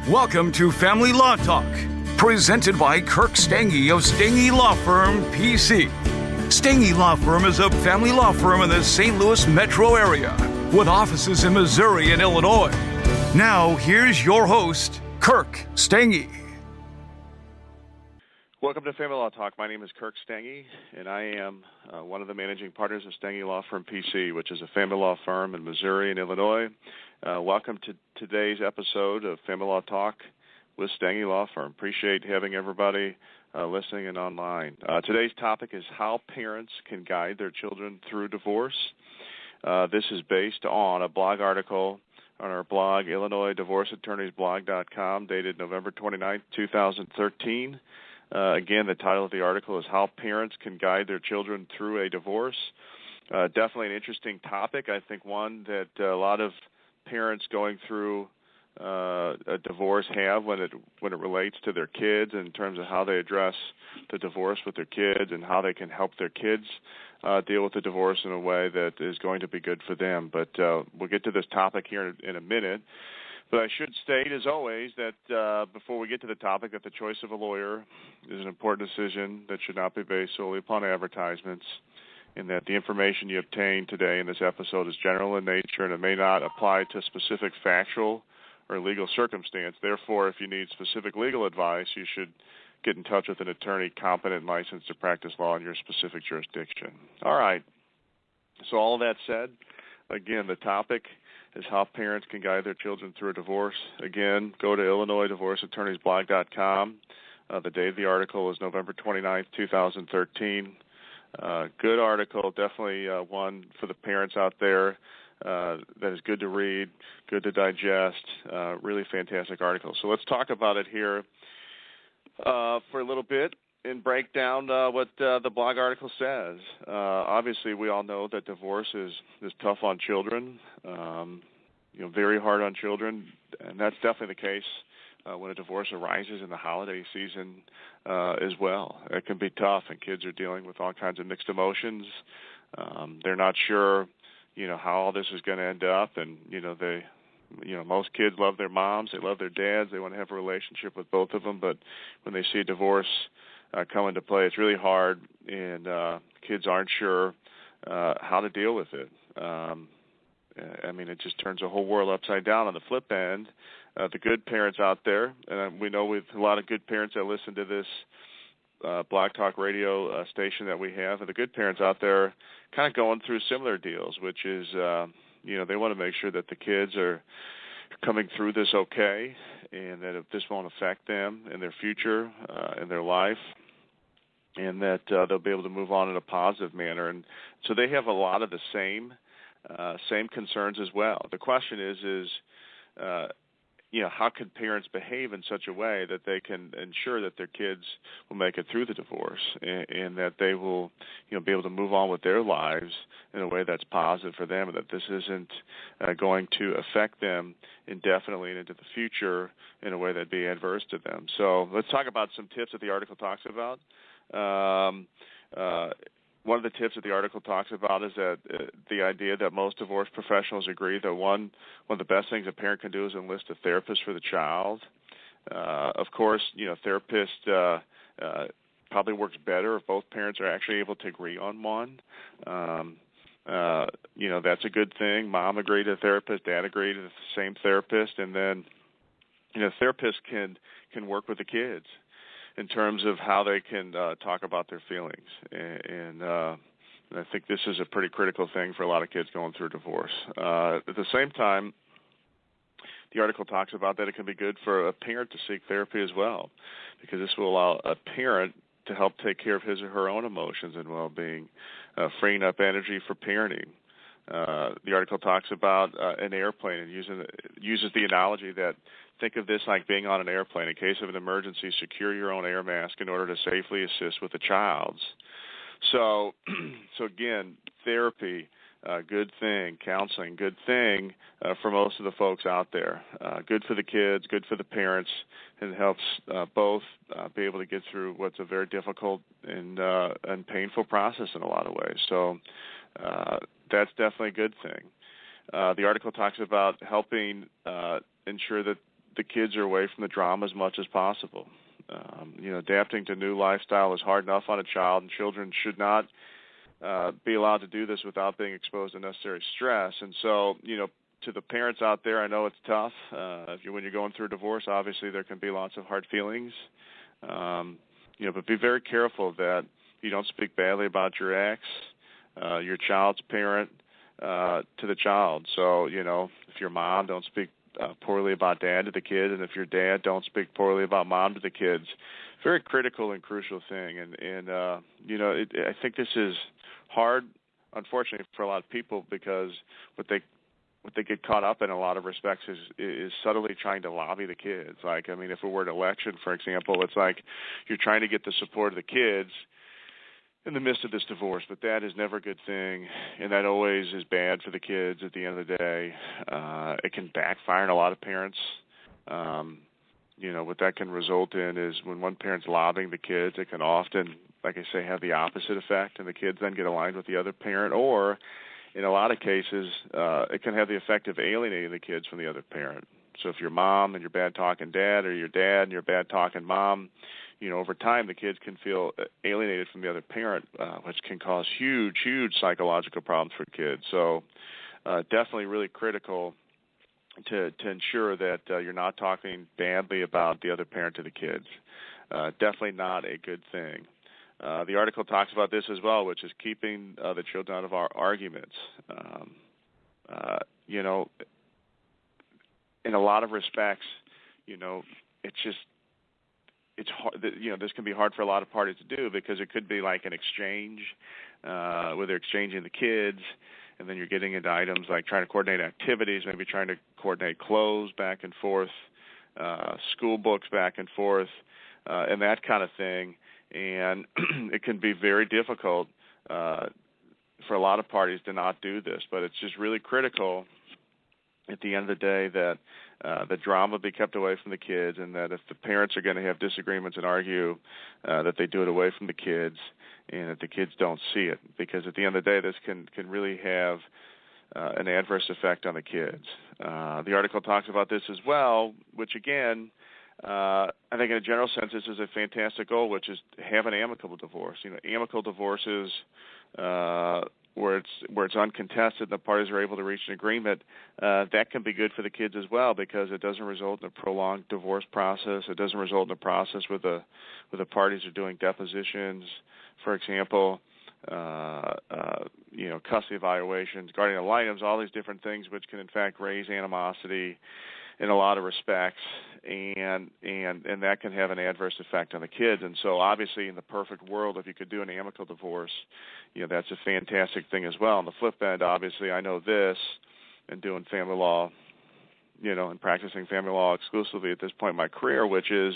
Welcome to Family Law Talk, presented by Kirk Stange of Stange Law Firm, PC. Stange Law Firm is a family law firm in the St. Louis metro area with offices in Missouri and Illinois. Now, here's your host, Kirk Stange. Welcome to Family Law Talk. My name is Kirk Stange, and I am one of the managing partners of Stange Law Firm PC, which is a family law firm in Missouri and Illinois. Welcome to today's episode of Family Law Talk with Stange Law Firm. Appreciate having everybody listening and online. Today's topic is how parents can guide their children through divorce. This is based on a blog article on our blog, IllinoisDivorceAttorneysBlog.com, dated November 29, 2013. Again, the title of the article is How Parents Can Guide Their Children Through a Divorce. Definitely an interesting topic. I think one that a lot of parents going through a divorce have when it relates to their kids in terms of how they address the divorce with their kids and how they can help their kids deal with the divorce in a way that is going to be good for them. But we'll get to this topic here in a minute. But I should state, as always, that before we get to the topic, that the choice of a lawyer is an important decision that should not be based solely upon advertisements, and that the information you obtain today in this episode is general in nature and it may not apply to specific factual or legal circumstance. Therefore, if you need specific legal advice, you should get in touch with an attorney competent and licensed to practice law in your specific jurisdiction. All right. So all of that said, again, the topic is how parents can guide their children through a divorce. Again, go to IllinoisDivorceAttorneysBlog.com. The date of the article is November 29th, 2013. Good article, definitely one for the parents out there that is good to read, good to digest, really fantastic article. So let's talk about it here for a little bit and break down what the blog article says. Obviously, we all know that divorce is tough on children, very hard on children, and that's definitely the case when a divorce arises in the holiday season as well. It can be tough, and kids are dealing with all kinds of mixed emotions. They're not sure, how all this is going to end up, and most kids love their moms, they love their dads, they want to have a relationship with both of them, but when they see a divorce come into play, it's really hard, and kids aren't sure how to deal with it. It just turns the whole world upside down. On the flip end, the good parents out there, and we know we've a lot of good parents that listen to this Blog Talk radio station that we have, and the good parents out there kind of going through similar deals, which is, they want to make sure that the kids are coming through this okay, and that if this won't affect them in their future, in their life, and that they'll be able to move on in a positive manner. And so they have a lot of the same concerns as well. The question is how can parents behave in such a way that they can ensure that their kids will make it through the divorce and that they will, be able to move on with their lives in a way that's positive for them, and that this isn't going to affect them indefinitely and into the future in a way that'd be adverse to them. So let's talk about some tips that the article talks about. One of the tips that the article talks about is that the idea that most divorce professionals agree that one of the best things a parent can do is enlist a therapist for the child. Of course, therapist probably works better if both parents are actually able to agree on one. That's a good thing. Mom agreed to a therapist, dad agreed to the same therapist, and then therapists can work with the kids in terms of how they can talk about their feelings. And I think this is a pretty critical thing for a lot of kids going through divorce. At the same time, the article talks about that it can be good for a parent to seek therapy as well, because this will allow a parent to help take care of his or her own emotions and well-being, freeing up energy for parenting. The article talks about an airplane and uses the analogy that think of this like being on an airplane. In case of an emergency, secure your own air mask in order to safely assist with the child's. So again, therapy, good thing. Counseling, good thing for most of the folks out there. Good for the kids, good for the parents, and it helps both be able to get through what's a very difficult and painful process in a lot of ways. So that's definitely a good thing. The article talks about helping ensure that the kids are away from the drama as much as possible. Adapting to new lifestyle is hard enough on a child, and children should not be allowed to do this without being exposed to necessary stress. And so, to the parents out there, I know it's tough. When you're going through a divorce, obviously there can be lots of hard feelings. But be very careful that you don't speak badly about your ex, your child's parent, to the child. So, if your mom, don't speak poorly about dad to the kid, and if your dad, don't speak poorly about mom to the kids. Very critical and crucial thing. And I think this is hard, unfortunately, for a lot of people, because what they get caught up in a lot of respects is subtly trying to lobby the kids. Like, if it were an election, for example, it's like you're trying to get the support of the kids in the midst of this divorce, but that is never a good thing, and that always is bad for the kids at the end of the day. It can backfire on a lot of parents. What that can result in is when one parent's lobbying the kids, it can often, like I say, have the opposite effect, and the kids then get aligned with the other parent, or in a lot of cases, it can have the effect of alienating the kids from the other parent. So if your mom and your bad-talking dad, or your dad and your bad-talking mom, over time the kids can feel alienated from the other parent, which can cause huge, huge psychological problems for kids. So definitely really critical to ensure that you're not talking badly about the other parent to the kids. Definitely not a good thing. The article talks about this as well, which is keeping the children out of our arguments. In a lot of respects, it's hard. This can be hard for a lot of parties to do, because it could be like an exchange where they're exchanging the kids, and then you're getting into items like trying to coordinate activities, maybe trying to coordinate clothes back and forth, school books back and forth, and that kind of thing. And it can be very difficult for a lot of parties to not do this, but it's just really critical at the end of the day that the drama be kept away from the kids, and that if the parents are going to have disagreements and argue, that they do it away from the kids, and that the kids don't see it, because at the end of the day, this can really have an adverse effect on the kids. The article talks about this as well, which again, I think in a general sense, this is a fantastic goal, which is have an amicable divorce. Amicable divorces where it's uncontested and the parties are able to reach an agreement, that can be good for the kids as well, because it doesn't result in a prolonged divorce process. It doesn't result in a process where the parties are doing depositions, for example, custody evaluations, guardian ad litems, all these different things which can in fact raise animosity in a lot of respects, and that can have an adverse effect on the kids. And so obviously in the perfect world, if you could do an amicable divorce, that's a fantastic thing as well. On the flip end, obviously I know this, and doing family law, and practicing family law exclusively at this point in my career, which is,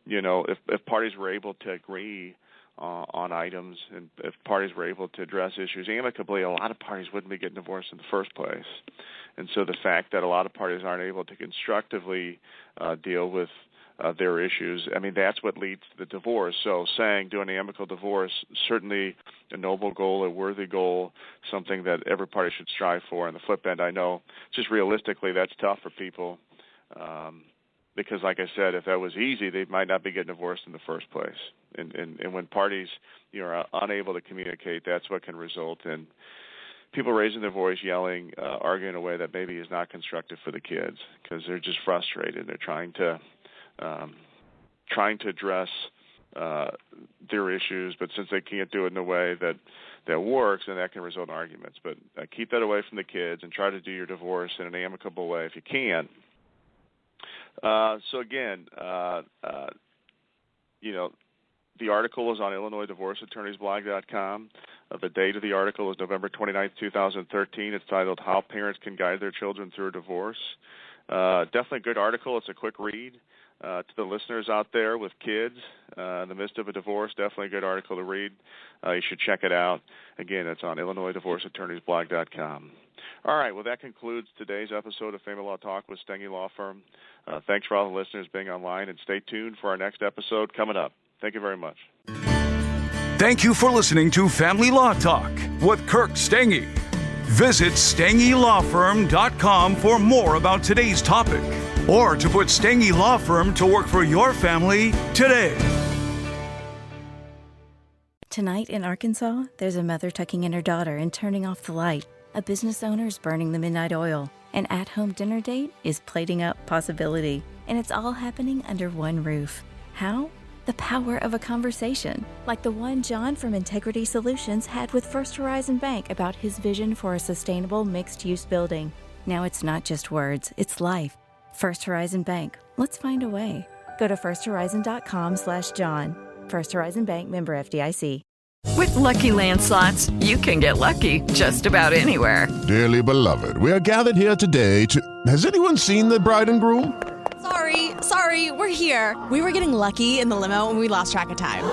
if parties were able to agree on items, and if parties were able to address issues amicably, a lot of parties wouldn't be getting divorced in the first place. And so the fact that a lot of parties aren't able to constructively deal with their issues, that's what leads to the divorce. So saying do an amicable divorce, certainly a noble goal, a worthy goal, something that every party should strive for. On the flip end, I know just realistically that's tough for people, because like I said, if that was easy, they might not be getting divorced in the first place. And when parties are unable to communicate, that's what can result in people raising their voice, yelling, arguing in a way that maybe is not constructive for the kids, because they're just frustrated. They're trying to address their issues, but since they can't do it in a way that works, then that can result in arguments. But keep that away from the kids, and try to do your divorce in an amicable way if you can. So again, the article is on IllinoisDivorceAttorneysBlog.com. The date of the article is November 29th, 2013. It's titled How Parents Can Guide Their Children Through a Divorce. Definitely a good article. It's a quick read. To the listeners out there with kids in the midst of a divorce, definitely a good article to read. You should check it out. Again, it's on IllinoisDivorceAttorneysBlog.com. All right, well, that concludes today's episode of Family Law Talk with Stange Law Firm. Thanks for all the listeners being online, and stay tuned for our next episode coming up. Thank you very much. Thank you for listening to Family Law Talk with Kirk Stange. Visit StangeLawFirm.com for more about today's topic. or to put Stange Law Firm to work for your family today. Tonight in Arkansas, there's a mother tucking in her daughter and turning off the light. A business owner is burning the midnight oil. An at-home dinner date is plating up possibility. And it's all happening under one roof. How? The power of a conversation, like the one John from Integrity Solutions had with First Horizon Bank about his vision for a sustainable mixed-use building. Now it's not just words, it's life. First Horizon Bank. Let's find a way. Go to firsthorizon.com/John. First Horizon Bank, member FDIC. With Lucky Land Slots, you can get lucky just about anywhere. Dearly beloved, we are gathered here today to... Has anyone seen the bride and groom? Sorry, we're here. We were getting lucky in the limo and we lost track of time.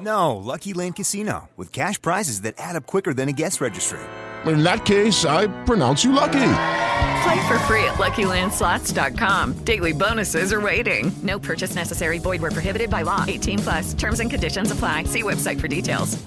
No, Lucky Land Casino, with cash prizes that add up quicker than a guest registry. In that case, I pronounce you lucky. Play for free at LuckyLandSlots.com. Daily bonuses are waiting. No purchase necessary. Void where prohibited by law. 18+. Terms and conditions apply. See website for details.